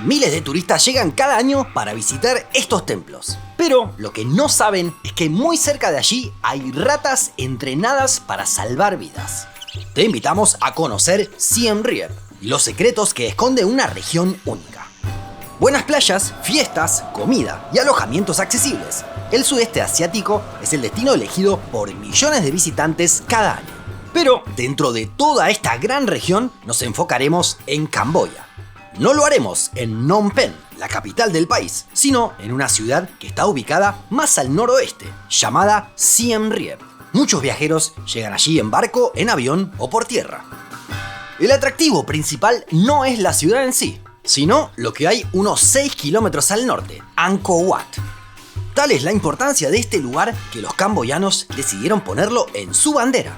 Miles de turistas llegan cada año para visitar estos templos. Pero lo que no saben es que muy cerca de allí hay ratas entrenadas para salvar vidas. Te invitamos a conocer Siem Reap y los secretos que esconde una región única. Buenas playas, fiestas, comida y alojamientos accesibles. El sudeste asiático es el destino elegido por millones de visitantes cada año. Pero dentro de toda esta gran región nos enfocaremos en Camboya. No lo haremos en Phnom Penh, la capital del país, sino en una ciudad que está ubicada más al noroeste, llamada Siem Reap. Muchos viajeros llegan allí en barco, en avión o por tierra. El atractivo principal no es la ciudad en sí, sino lo que hay unos 6 kilómetros al norte, Angkor Wat. Tal es la importancia de este lugar que los camboyanos decidieron ponerlo en su bandera.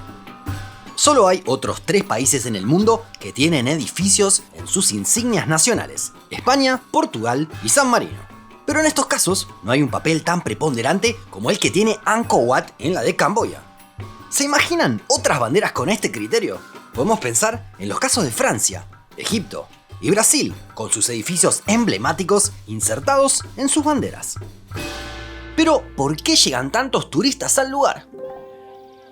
Solo hay otros 3 países en el mundo que tienen edificios en sus insignias nacionales: España, Portugal y San Marino. Pero en estos casos no hay un papel tan preponderante como el que tiene Angkor Wat en la de Camboya. ¿Se imaginan otras banderas con este criterio? Podemos pensar en los casos de Francia, Egipto y Brasil, con sus edificios emblemáticos insertados en sus banderas. Pero, ¿por qué llegan tantos turistas al lugar?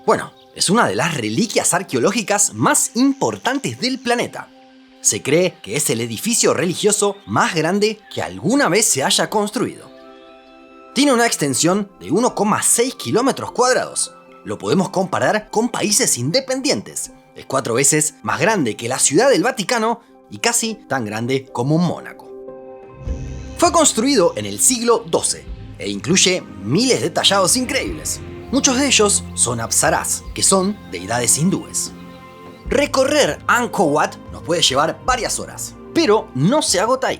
Bueno, es una de las reliquias arqueológicas más importantes del planeta. Se cree que es el edificio religioso más grande que alguna vez se haya construido. Tiene una extensión de 1,6 kilómetros cuadrados. Lo podemos comparar con países independientes. Es 4 veces más grande que la Ciudad del Vaticano y casi tan grande como Mónaco. Fue construido en el siglo XII e incluye miles de tallados increíbles. Muchos de ellos son apsaras, que son deidades hindúes. Recorrer Angkor Wat nos puede llevar varias horas, pero no se agota ahí.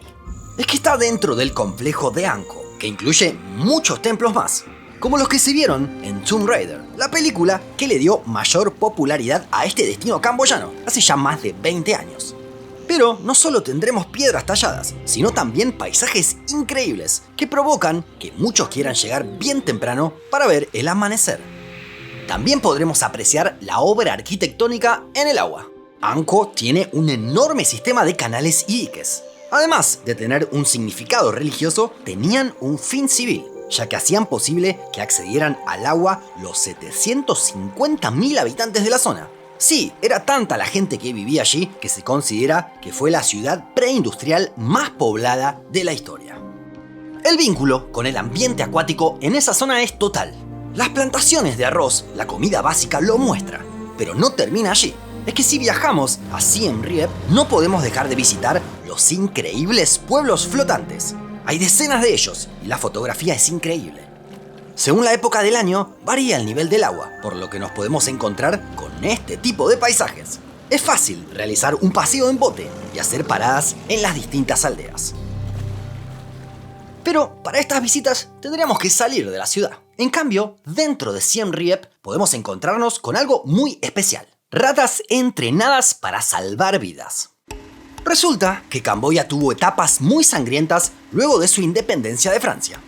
Es que está dentro del complejo de Angkor, que incluye muchos templos más, como los que se vieron en Tomb Raider, la película que le dio mayor popularidad a este destino camboyano hace ya más de 20 años. Pero no solo tendremos piedras talladas, sino también paisajes increíbles que provocan que muchos quieran llegar bien temprano para ver el amanecer. También podremos apreciar la obra arquitectónica en el agua. Angkor tiene un enorme sistema de canales y diques. Además de tener un significado religioso, tenían un fin civil, ya que hacían posible que accedieran al agua los 750.000 habitantes de la zona. Sí, era tanta la gente que vivía allí que se considera que fue la ciudad preindustrial más poblada de la historia. El vínculo con el ambiente acuático en esa zona es total. Las plantaciones de arroz, la comida básica lo muestra, pero no termina allí. Es que si viajamos a Siem Reap no podemos dejar de visitar los increíbles pueblos flotantes. Hay decenas de ellos y la fotografía es increíble. Según la época del año, varía el nivel del agua, por lo que nos podemos encontrar con este tipo de paisajes. Es fácil realizar un paseo en bote y hacer paradas en las distintas aldeas. Pero para estas visitas tendríamos que salir de la ciudad. En cambio, dentro de Siem Reap podemos encontrarnos con algo muy especial: ratas entrenadas para salvar vidas. Resulta que Camboya tuvo etapas muy sangrientas luego de su independencia de Francia.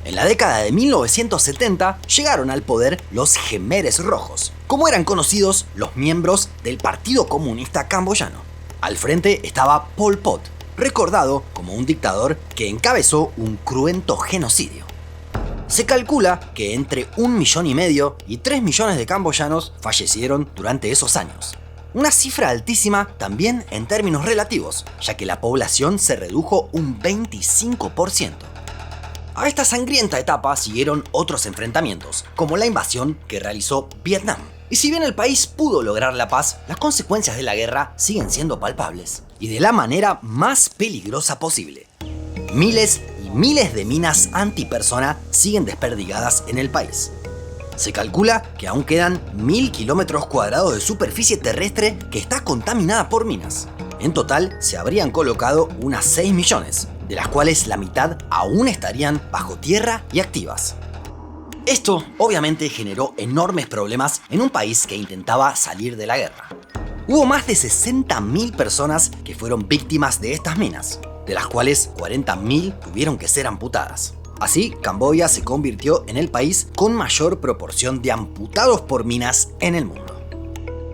En la década de 1970 llegaron al poder los Khmeres Rojos, como eran conocidos los miembros del Partido Comunista Camboyano. Al frente estaba Pol Pot, recordado como un dictador que encabezó un cruento genocidio. Se calcula que entre 1,5 millones y 3 millones de camboyanos fallecieron durante esos años. Una cifra altísima también en términos relativos, ya que la población se redujo un 25%. A esta sangrienta etapa siguieron otros enfrentamientos, como la invasión que realizó Vietnam. Y si bien el país pudo lograr la paz, las consecuencias de la guerra siguen siendo palpables, y de la manera más peligrosa posible. Miles y miles de minas antipersona siguen desperdigadas en el país. Se calcula que aún quedan 1.000 kilómetros cuadrados de superficie terrestre que está contaminada por minas. En total se habrían colocado unas 6 millones, de las cuales la mitad aún estarían bajo tierra y activas. Esto obviamente generó enormes problemas en un país que intentaba salir de la guerra. Hubo más de 60.000 personas que fueron víctimas de estas minas, de las cuales 40.000 tuvieron que ser amputadas. Así, Camboya se convirtió en el país con mayor proporción de amputados por minas en el mundo.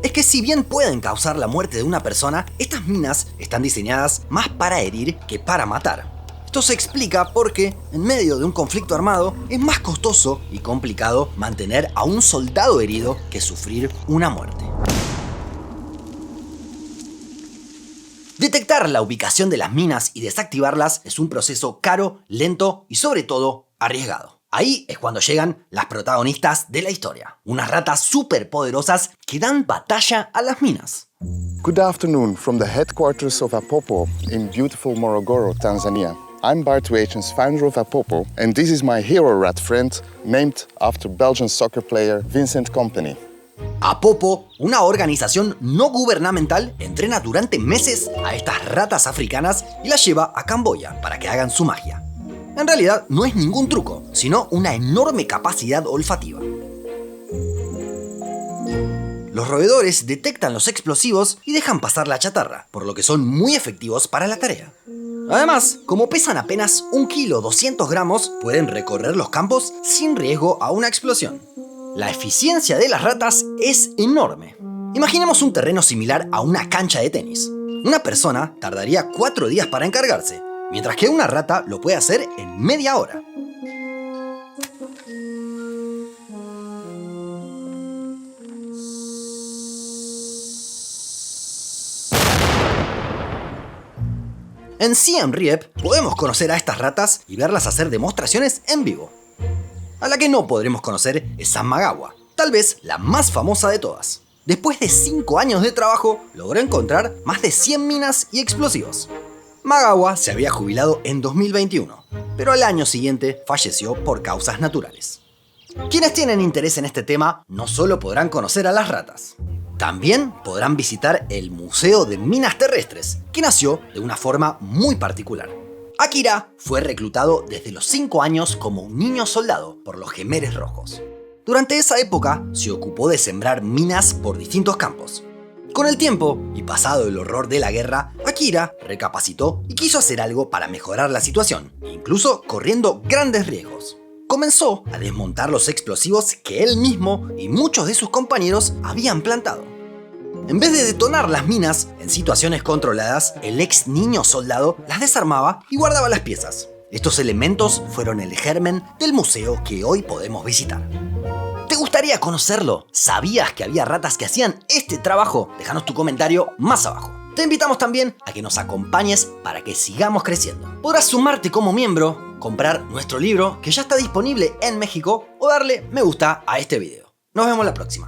es que si bien pueden causar la muerte de una persona, estas minas están diseñadas más para herir que para matar. Esto se explica porque, en medio de un conflicto armado, es más costoso y complicado mantener a un soldado herido que sufrir una muerte. Detectar la ubicación de las minas y desactivarlas es un proceso caro, lento y sobre todo arriesgado. Ahí es cuando llegan las protagonistas de la historia, unas ratas superpoderosas que dan batalla a las minas. Good afternoon from the headquarters of Apopo in beautiful Morogoro, Tanzania. I'm Bart Weetjens, founder of Apopo, and this is my hero rat friend named after Belgian soccer player Vincent Kompany. Apopo, una organización no gubernamental, entrena durante meses a estas ratas africanas y las lleva a Camboya para que hagan su magia. En realidad no es ningún truco, sino una enorme capacidad olfativa. Los roedores detectan los explosivos y dejan pasar la chatarra, por lo que son muy efectivos para la tarea. Además, como pesan apenas 1 kilo 200 gramos, pueden recorrer los campos sin riesgo a una explosión. La eficiencia de las ratas es enorme. Imaginemos un terreno similar a una cancha de tenis. Una persona tardaría 4 días para encargarse, mientras que una rata lo puede hacer en media hora. En Siem Reap podemos conocer a estas ratas y verlas hacer demostraciones en vivo. A la que no podremos conocer es Sam Magawa, tal vez la más famosa de todas. Después de 5 años de trabajo, logró encontrar más de 100 minas y explosivos. Magawa se había jubilado en 2021, pero al año siguiente falleció por causas naturales. Quienes tienen interés en este tema no solo podrán conocer a las ratas, también podrán visitar el Museo de Minas Terrestres, que nació de una forma muy particular. Akira fue reclutado desde los 5 años como un niño soldado por los Khmeres Rojos. Durante esa época se ocupó de sembrar minas por distintos campos. Con el tiempo, y pasado el horror de la guerra, Akira recapacitó y quiso hacer algo para mejorar la situación, incluso corriendo grandes riesgos. Comenzó a desmontar los explosivos que él mismo y muchos de sus compañeros habían plantado. En vez de detonar las minas en situaciones controladas, el ex niño soldado las desarmaba y guardaba las piezas. Estos elementos fueron el germen del museo que hoy podemos visitar. ¿Te gustaría conocerlo? ¿Sabías que había ratas que hacían este trabajo? Déjanos tu comentario más abajo. Te invitamos también a que nos acompañes para que sigamos creciendo. Podrás sumarte como miembro, comprar nuestro libro que ya está disponible en México o darle me gusta a este video. Nos vemos la próxima.